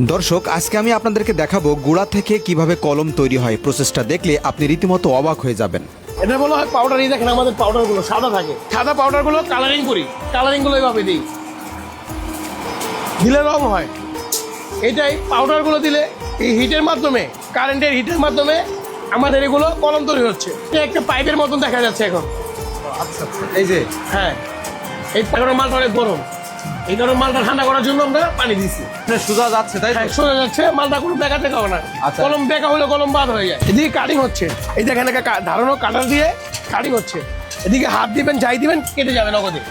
দর্শক, আজকে আমি আপনাদেরকে দেখাবো গুঁড়া থেকে কিভাবে কলম তৈরি হয়। প্রসেসটা দেখলে আপনি রীতিমতো অবাক হয়ে যাবেন। এটা বলা হয় পাউডার। এই দেখেন আমাদের পাউডারগুলো সাদা থাকে, সাদা পাউডারগুলো কালারিং করি, কালারিংগুলো এইভাবে দিই, দিলে রং হয়। এইটাই পাউডারগুলো দিলে এই হিটের মাধ্যমে, কারেন্টের হিটের মাধ্যমে আমাদের এগুলো কলম তৈরি হচ্ছে। এটা একটা পাইপের মতন দেখা যাচ্ছে এখন। আচ্ছা আচ্ছা, এই যে হ্যাঁ, এই কারণে মালটা অনেক গরম, এই কারণে মালটা ঠান্ডা করার জন্য আমরা পানি দিচ্ছি। সোজা যাচ্ছে, তাই তো? হ্যাঁ, সোজা যাচ্ছে, মালটা কোনো বেঁকা টেকা হবে না। আচ্ছা। কলম বেঁকা হলে কলম বাদ হয়ে যায়। এদিকে কাটিং হচ্ছে, এই দেখেন ধারানো কাটার দিয়ে কাটিং হচ্ছে। এদিকে হাত দিবেন, যাই দিবেন কেটে যাবে নগদে।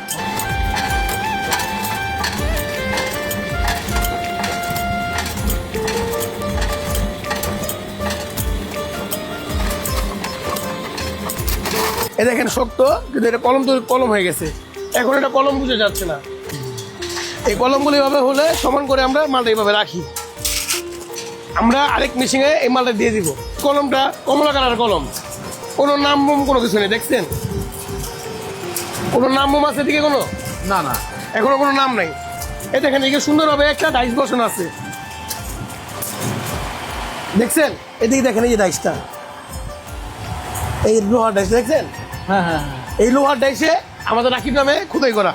এই দেখেন শক্ত, কিন্তু এটা কলম তো কলম হয়ে গেছে। এখন এটা কলম বুঝে যাচ্ছে না। এই কলমগুলো এভাবে হলে সমান করে আমরা মালটা এইভাবে রাখি। আমরা আরেক মেশিনে এই মালটা দিয়ে দিব। কলমটা কমলা কালার কলম, কোনো নাম বুম কোনো কিছু নেই। দেখছেন কোনো নাম বুম আছে এদিকে? কোনো না না, এখনো কোনো নাম নাই। এই দেখেন এদিকে সুন্দরভাবে একটা ডাইস বসানো আছে, দেখছেন? এদিকে দেখেন এই যে ডাইসটা, এই লোহার ডাইস দেখছেন? হ্যাঁ হ্যাঁ হ্যাঁ, এই লোহার ডাইসে আমাদের রাকিব নামে খোদাই করা।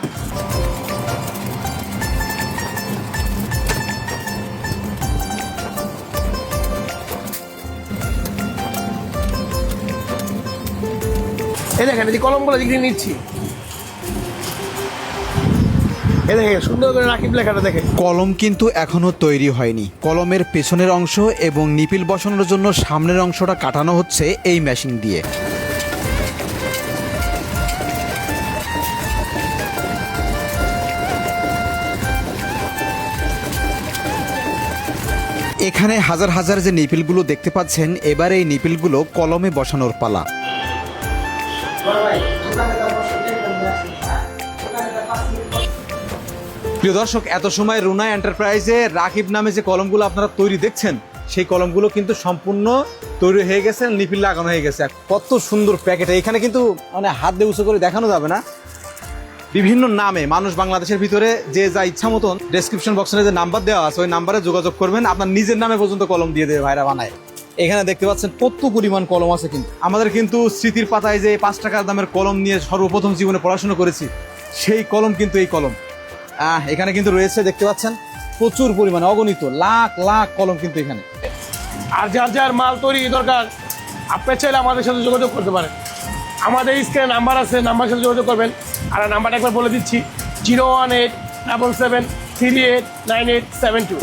এই দেখেন এই কলমগুলো দিকে নিচ্ছি, এই দেখেন সুন্দর করে রাকিব লেখাটা দেখেন। কলম কিন্তু এখনো তৈরি হয়নি। কলমের পেছনের অংশ এবং নিপিল বসানোর জন্য সামনের অংশটা কাটানো হচ্ছে এই মেশিন দিয়ে। এখানে হাজার হাজার যে নিপিলগুলো দেখতে পাচ্ছেন, এবার এই নিপিলগুলো কলমে বসানোর পালা। প্রিয় দর্শক, এত সময় রুনা এন্টারপ্রাইজে রাকিব নামে যে কলমগুলো আপনারা তৈরি দেখছেন, সেই কলমগুলো কিন্তু সম্পূর্ণ তৈরি হয়ে গেছে, নিপিল লাগানো হয়ে গেছে। কত সুন্দর প্যাকেট! এখানে কিন্তু মানে হাত দিয়ে উঁচু করে দেখানো যাবে না। বিভিন্ন নামে মানুষ বাংলাদেশের ভিতরে যে যা ইচ্ছা মতন ডেসক্রিপশন বক্সে যে নাম্বার দেওয়া আছে ওই নাম্বারে যোগাযোগ করবেন, আপনার নিজের নামে পর্যন্ত কলম দিয়ে দেবে ভাইরা বানায়। এখানে দেখতে পাচ্ছেন কত পরিমাণ কলম আছে। কিন্তু আমাদের কিন্তু স্মৃতির পাতায় যে 5 টাকার দামের কলম নিয়ে সর্বপ্রথম জীবনে পড়াশোনা করেছি, সেই কলম কিন্তু এই কলম। এখানে কিন্তু রয়েছে, দেখতে পাচ্ছেন প্রচুর পরিমাণে, অগণিত লাখ লাখ কলম কিন্তু এখানে। আর যার যার মাল তৈরি দরকার, আপনি চাইলে আমাদের সাথে যোগাযোগ করতে পারেন। আমাদের স্ক্রিনে নাম্বার আছে, নাম্বার সাথে যোগাযোগ করবেন। আর নাম্বারটা একবার বলে দিচ্ছি, 01877389872।